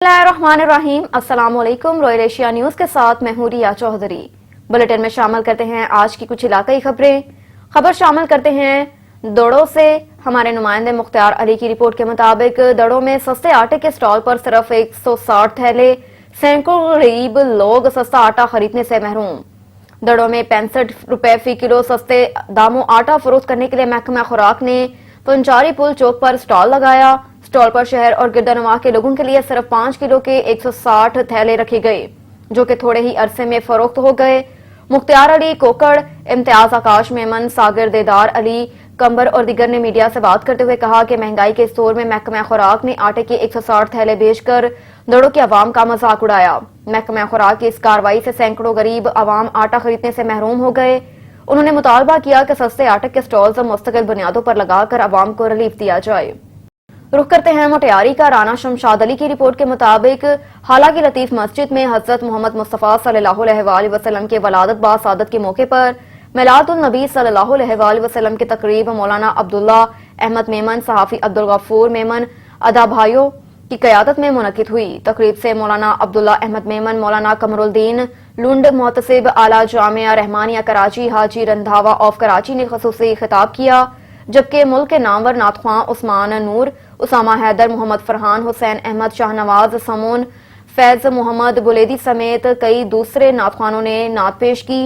बिस्मिल्लाहिर्रहमानिर्रहीम। अस्सलाम वालेकुम। रॉयल एशिया न्यूज के साथ मैं हूं रिया चौधरी। बुलेटिन में शामिल करते हैं आज की कुछ इलाकाई खबरें। खबर शामिल करते हैं दड़ों से। हमारे नुमाइंदे मुख्तार अली की रिपोर्ट के मुताबिक दड़ों में सस्ते आटे के स्टॉल पर सिर्फ 160 थैले, सैकड़ों गरीब लोग सस्ता आटा खरीदने से महरूम। दड़ों में 65 रुपए फी किलो सस्ते दामों आटा फरोख्त करने के लिए महकमा खुराक ने पंचारी पुल चौक पर स्टॉल लगाया। स्टॉल पर शहर और गिरदनवा के लोगों के लिए सिर्फ 5 किलो के 160 थैले रखे गए, जो कि थोड़े ही अरसे में फरोख्त हो गए। मुख्तार अली कोकड़, इम्तियाज आकाश मेमन, सागर देदार अली कंबर और दीगर ने मीडिया से बात करते हुए कहा कि महंगाई के इस दौर में महकमा खुराक ने आटे के 160 थैले बेचकर दड़ों की आवाम का मजाक उड़ाया। महकमा खुराक की इस कार्रवाई से सैकड़ों गरीब आवाम आटा खरीदने से महरूम हो गए। उन्होंने मुतालबा किया कि सस्ते आटे के स्टॉल्स मुस्तकिल बुनियादों पर लगाकर आवाम को रिलीफ दिया जाए। रुख करते हैं मोटियारी का। राना शमशाद अली की रिपोर्ट के मुताबिक हालांकि लतीफ मस्जिद में हजरत मोहम्मद मुस्तफ़ा सल्लल्लाहु अलैहि वसल्लम के वलादत बासादत के मौके पर मिलादुन नबी सल्लल्लाहु अलैहि वसल्लम की तकरीब मौलाना अब्दुल्ला अहमद मेमन, सहाफी अब्दुल गफूर मेमन अदा भाइयों की क़यादत में मुनक़िद हुई। तकरीब से मौलाना अब्दुल्ला अहमद मेमन, मौलाना कमरुद्दीन लुंड मोहतसिब आला जामिया रहमानिया कराची, हाजी रंधावा ऑफ कराची ने ख़ुसूसी खिताब किया, जबकि मुल्क के नामवर नातख्वां उस्मान नूर, उसामा हैदर, मोहम्मद फरहान, हुसैन अहमद, शाहनवाज समून, फैज मोहम्मद बुलेदी समेत कई दूसरे नातख्वानों ने नात पेश की।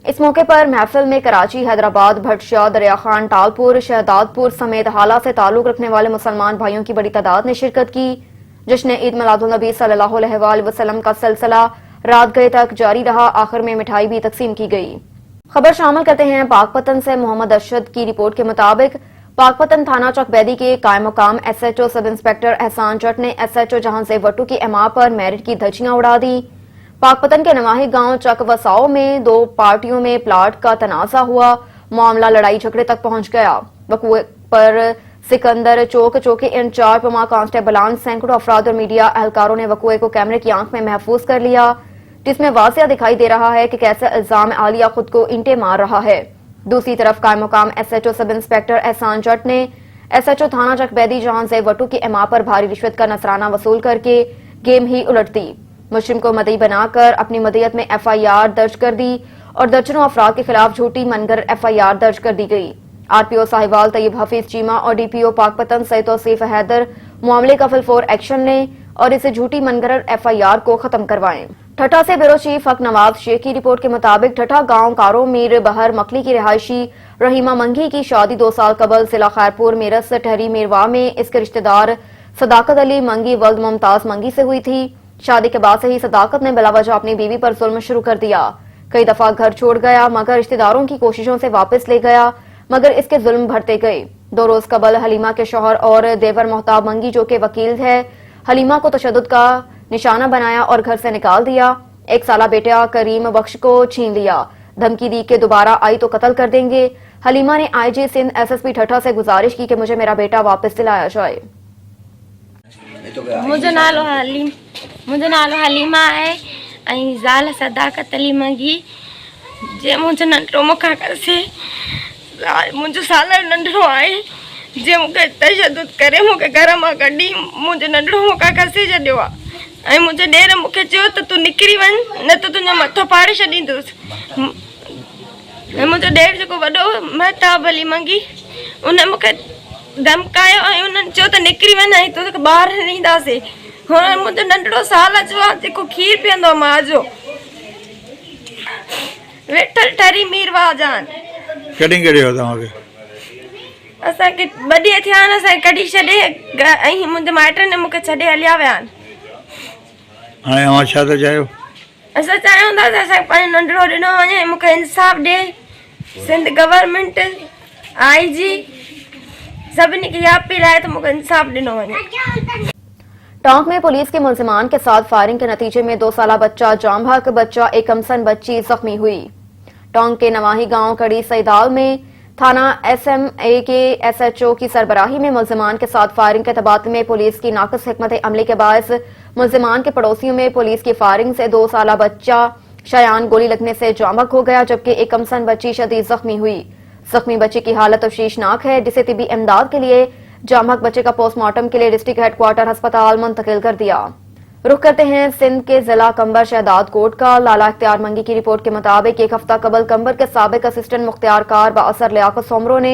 इस मौके पर महफिल में कराची, हैदराबाद, भटशाह, दरिया खान, टालपुर, शहदादपुर समेत हाला से ताल्लुक रखने वाले मुसलमान भाइयों की बड़ी तादाद ने शिरकत की। जश्न ईद मिलादुन नबी सल्लल्लाहु अलैहि वसल्लम का सिलसिला रात गए तक जारी रहा। आखिर में मिठाई भी तकसीम की गई। खबर शामिल करते हैं पाकपतन से। मोहम्मद अरशद की रिपोर्ट के मुताबिक पाकपतन थाना चकबैदी के कायम मुकाम SHO सब इंस्पेक्टर एहसान जट ने SHO जहां से वटू की एमा पर मेरिट की धज्जियां उड़ा दी। पाकपतन के नवाही गांव चक वसाओ में दो पार्टियों में प्लाट का तनाजा हुआ। मामला लड़ाई झगड़े तक पहुंच गया। वकूए पर सिकंदर चौकी इंचार्ज पमा कांस्टेबलान, सैकड़ों अफराद और मीडिया एहलकारों ने वकूए को कैमरे की आंख में महफूज कर लिया, जिसमें वाज़िया दिखाई दे रहा है कि कैसे इल्जाम आलिया खुद को इंटे मार रहा है। दूसरी तरफ कायम मुकाम SHO सब इंस्पेक्टर एहसान जट ने SHO थाना चकबैदी जहां से वटू की एमा पर भारी रिश्वत का नजराना वसूल करके गेम ही उलट दी। मुजरिम को मदई बनाकर अपनी मदईयत में FIR दर्ज कर दी और दर्जनों अफराद के खिलाफ झूठी मनगर FIR दर्ज कर दी गई। RPO साहिवाल तैयब हफीज चीमा और DPO पाकपतन सईद तौसीफ हैदर मामले का फिलफोर एक्शन लें और इसे झूठी मनगर FIR को खत्म करवाएं। ठठा से ब्यूरो चीफ हक नवाज शेख की रिपोर्ट के मुताबिक ठठा गांव कारो मीर बहर मकली की रिहायशी रहीमा मंगी की शादी 2 साल कबल जिला खैरपुर मेरठ से ठहरी मेरवा में इसके रिश्तेदार सदाकत अली मंगी वल्द मुमताज मंगी से हुई थी। शादी के बाद से ही सदाकत ने बिलावजह अपनी बीवी पर जुल्म शुरू कर दिया। कई दफा घर छोड़ गया मगर रिश्तेदारों की कोशिशों से वापस ले गया, मगर इसके जुल्म बढ़ते गए। 2 रोज कबल हलीमा के शौहर और देवर मोहताब मंगी, जो के वकील है, हलीमा को तशद्दुद का निशाना बनाया और घर से निकाल दिया। 1 साला बेटा करीम बख्श को छीन लिया। धमकी दी कि दोबारा आई तो कत्ल कर देंगे। हलीमा ने IG सिंध SSP ठठा से गुजारिश की कि मुझे मेरा बेटा वापस दिलाया जाए। मुझे नालो हलीमा है ऐं ज़ाल सदाकत अली मंगी। जे मुझे नंढो मूंखां कसे मुझो सालर नंढो आहे, जे मूंखे तशद्दुद करे मूंखे घर मां कढी मुझे नंढो मूंखां कसे छॾियो आहे ऐं मुंहिंजे ॾेर मूंखे चयो त तूं निकिरी वञ न त तुंहिंजो मथो फाड़े छॾींदुसि। ऐं मुंहिंजो ॾेर जेको वॾो महताब अली मंगी उन मूंखे धमकायो ऐं उन्हनि चयो त निकिरी वञ ऐं तोखे ॿार ॾींदासीं। हुन मुंहिंजो नंढड़ो साल जो आहे जेको खीर पीअंदो आहे मां जो वेठल ठरी मीरवा जान। कॾहिं कढियो तव्हांखे? असांखे 2 ॾींहं थिया आहिनि असांखे कढी छॾे ऐं मुंहिंजे माइटनि ने मूंखे छॾे हलिया विया आहिनि। हाणे अव्हां छा था चाहियो? असां चाहियूं था त असांखे पंहिंजो नंढड़ो ॾिनो वञे, मूंखे इंसाफ़ ॾिए। सिंध गवर्नमेंट IG सभिनी खे इहा अपील आहे त मूंखे इंसाफ़ ॾिनो वञे। टोंक में पुलिस के मुल्जिमान के साथ फायरिंग के नतीजे में 2 साला बच्चा जाम हक बच्चा एक कमसन बच्ची जख्मी हुई। टोंक के नवाही गांव कड़ी सईदाल में थाना SMA के SHO की सरबराही में मुल्जिमान के साथ फायरिंग के तबादले में पुलिस की नाक़िस हिकमत अमली के बायस मुल्जिमान के पड़ोसियों में पुलिस की फायरिंग से 2 साला बच्चा शयान गोली लगने से जामक हो गया, जबकि एक कमसन बच्ची शदीद जख्मी हुई। जख्मी बच्ची की हालत तशवीशनाक है, जिसे तिबी इमदाद के लिए जामक बच्चे का पोस्टमार्टम के लिए डिस्ट्रिक्ट हेडक्वार्टर अस्पताल मुंतकिल कर दिया। रुख करते हैं सिंध के जिला कंबर शहदाद कोट का। लाला इख्तियार मंगी की रिपोर्ट के मुताबिक एक हफ्ता कबल कंबर के साबिक असिस्टेंट मुख्तियार कार बाअसर लियाकत सोमरो ने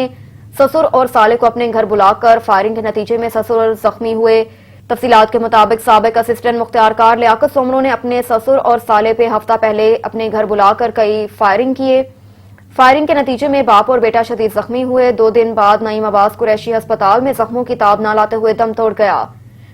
ससुर और साले को अपने घर बुलाकर फायरिंग के नतीजे में ससुर जख्मी हुए। तफसीलात के मुताबिक साबिक असिस्टेंट मुख्तियार कार लियाकत सोमरो ने अपने ससुर और साले पे हफ्ता पहले अपने घर बुलाकर कई फायरिंग किए। फायरिंग के नतीजे में बाप और बेटा शदीद जख्मी हुए। 2 दिन बाद नईम अब्बास कुरैशी अस्पताल में जख्मों की ताब न लाते हुए दम तोड़ गया।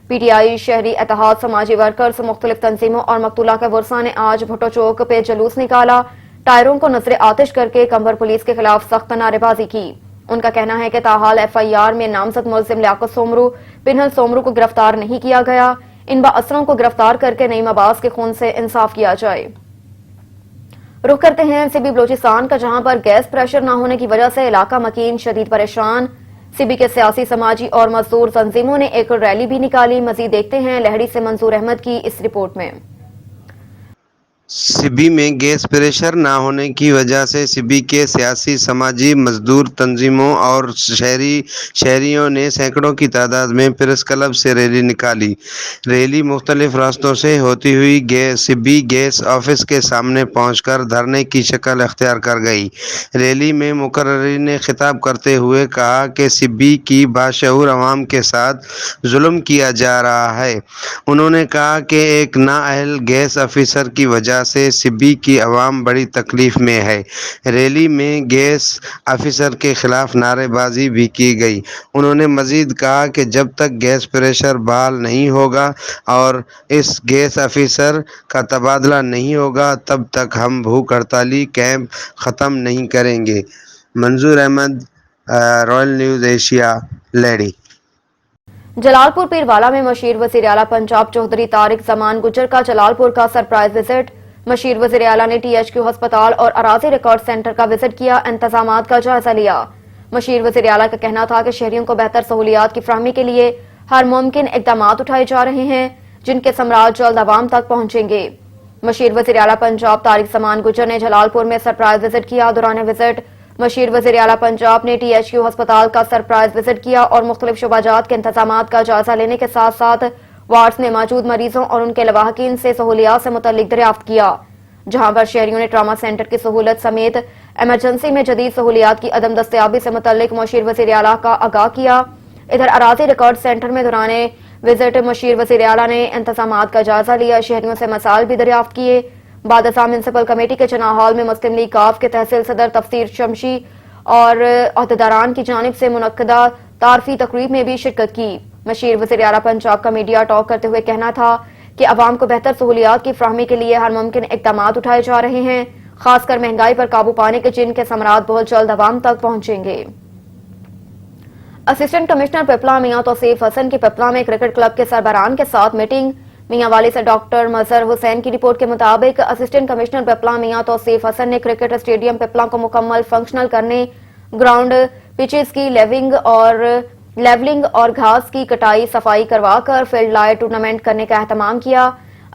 पीटीआई, शहरी इत्तेहाद, समाजी वर्कर्स, मुख्तलिफ तंजीमों और मकतूला के वर्सा ने आज भुट्टो चौक पे जुलूस निकाला। टायरों को नजर आतिश करके कंबर पुलिस के खिलाफ सख्त नारेबाजी की। उनका कहना है कि ताहाल FIR में नामजद मुलजिम लियाकत सोमरू, पिन्हल सोमरू को गिरफ्तार नहीं किया गया। इन बाअसरों को गिरफ्तार करके नईम अब्बास के खून से इंसाफ किया जाए। रुख करते हैं सिबी बलोचिस्तान का, जहां पर गैस प्रेशर न होने की वजह से इलाका मकीन शदीद परेशान। सिबी के सियासी, समाजी और मजदूर तंजीमों ने एक रैली भी निकाली। मजीद देखते हैं लहड़ी से मंजूर अहमद की इस रिपोर्ट में। सिबी में गैस प्रेशर ना होने की वजह से सिबी के सियासी, समाजी, मजदूर तंजीमों और शहरियों ने सैकड़ों की तादाद में प्रेस क्लब से रैली निकाली। रैली मुख्तलिफ रास्तों से होती हुई सिबी गैस ऑफिस के सामने पहुंचकर धरने की शक्ल अख्तियार कर गई। रैली में मुकर्रिरीन ने खिताब करते हुए कहा कि सिबी की बाशऊर अवाम के साथ जुल्म किया जा रहा है। उन्होंने कहा कि एक नाअहल गैस ऑफिसर की वजह से सिबी की अवाम बड़ी तकलीफ में है। रैली में गैस ऑफिसर के खिलाफ नारेबाजी भी की गई। उन्होंने मजीद कहा कि जब तक गैस प्रेशर बहाल नहीं होगा और इस गैस ऑफिसर का तबादला नहीं होगा तब तक हम भूख हड़ताली कैंप ख़त्म नहीं करेंगे। Manzoor Ahmad, Royal News Asia, लेडी। जलालपुर पीरवाला में मशीर वज़ीर आला पंजाब चौधरी तारिक जमान गुजर का जलालपुर का सरप्राइज विजिट। मशीर वज़ीर आला ने THQ अस्पताल और अराजी रिकॉर्ड सेंटर का विजिट किया, इंतजामात का जायजा लिया। मशीर वज़ीर आला का कहना था कि शहरियों को बेहतर सहूलियात की फराहमी के लिए हर मुमकिन इक़दामात उठाए जा रहे हैं, जिनके समरात जल्द आवाम तक पहुंचेंगे। मशीर वज़ीर आला पंजाब तारिक जमान गुजर ने जलालपुर में सरप्राइज विजिट किया। दौरान विजिट मशीर वज़ीर आला पंजाब ने THQ अस्पताल का सरप्राइज विजिट किया और मुख्तलिफ शुबाजात के इंतजामात का जायजा लेने के साथ साथ वार्ड्स में मौजूद मरीजों और उनके लवाहकीन से सहूलियात से मुतल्लिक दरियाफ्त किया, जहां पर शहरियों ने ट्रामा सेंटर की सहूलत समेत एमरजेंसी में जदीद सहूलियात की अदम दस्तयाबी से मुतल्लिक मशीर वज़ीर आला का आगाह किया। इधर अराजी रिकॉर्ड सेंटर में दौरान विजिट मशीर वज़ीर आला ने इंतजामात का जायजा लिया, शहरियों से मसाइल भी दरियाफ्त किए। बाद म्यूनसिपल कमेटी के चना हॉल में मुस्लिम लीग काफ के तहसील सदर तफसीर शमशी और अहदेदारान की जानिब से मुनक्कदा तारफी तकरीब में भी शिरकत की। मशीर वज़ीर आला पंजाब का मीडिया टॉक करते हुए कहना था कि अवाम को बेहतर सहूलियात की फराहमी के लिए हर मुमकिन इक़दामात उठाए जा रहे हैं, खासकर महंगाई पर काबू पाने के, जिनके समरात बहुत जल्द अवाम तक पहुंचेंगे। असिस्टेंट कमिश्नर पिपला मियां तौसीफ हसन की पिपला में क्रिकेट क्लब के सरबराहान के साथ मीटिंग। मियां वाली से डॉक्टर मजहर हुसैन की रिपोर्ट के मुताबिक असिस्टेंट कमिश्नर पिपला मियां तौसीफ हसन ने क्रिकेट स्टेडियम पिपला को मुकम्मल फंक्शनल करने, ग्राउंड पिचेस की लेवलिंग और घास की कटाई सफाई करवाकर फील्ड लाइट टूर्नामेंट करने का एहतमाम किया।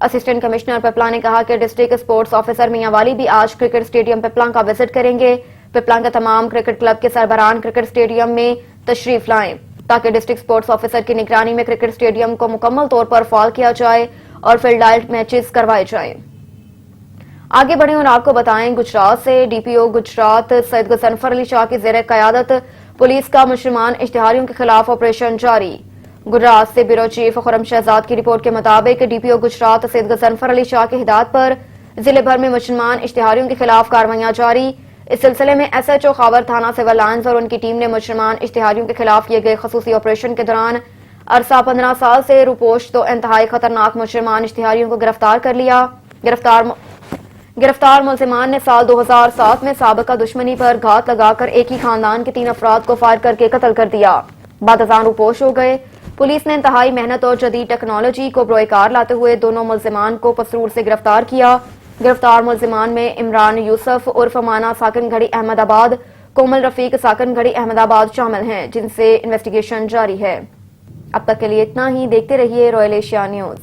असिस्टेंट कमिश्नर पिपला ने कहा कि डिस्ट्रिक्ट स्पोर्ट्स ऑफिसर मियां वाली भी आज क्रिकेट स्टेडियम पिपला का विजिट करेंगे। पिपला के तमाम क्रिकेट क्लब के सरबराहान क्रिकेट स्टेडियम में तशरीफ लाएं ताकि डिस्ट्रिक्ट स्पोर्ट्स ऑफिसर की निगरानी में क्रिकेट स्टेडियम को मुकम्मल तौर पर फाल किया जाए और फील्ड लाइट मैचेस करवाए जाएं। आगे बढ़े और आपको बताएं, गुजरात से DPO गुजरात सैयद गजनफर अली शाह की ज़ेर क़यादत पुलिस का मुसलमान इश्तिहारियों के खिलाफ ऑपरेशन जारी। गुजरात से ब्यूरो चीफ खुरम शहजाद की रिपोर्ट के मुताबिक DPO गुजरात सैयद गजनफर अली शाह की हिदायत पर जिले भर में मुसलमान इश्तिहारियों के खिलाफ कार्रवाइयां जारी। इस सिलसिले में SHO खावर थाना सिविल लाइंस और उनकी टीम ने मुसलमान इश्तिहारियों के खिलाफ किए गए खसूसी ऑपरेशन के दौरान अरसा 15 साल से रुपोश तो इंतहाई खतरनाक मुसलमान इश्तिहारियों को गिरफ्तार कर लिया। गिरफ्तार मुलजिमान ने साल 2007 में साबिका दुश्मनी पर घात लगाकर एक ही खानदान के 3 अफराद को फायर करके कत्ल कर दिया। बादजान रुपोश हो गए। पुलिस ने इंतहाई मेहनत और जदीद टेक्नोलॉजी को बरोकार लाते हुए दोनों मुलजिमान को पसरूर से गिरफ्तार किया। गिरफ्तार मुलजिमान में इमरान यूसुफ उर्फ माना साकन घड़ी अहमदाबाद, कोमल रफीक साकन घड़ी अहमदाबाद शामिल हैं, जिनसे इन्वेस्टिगेशन जारी है। अब तक के लिए इतना ही। देखते रहिए रॉयल एशिया न्यूज।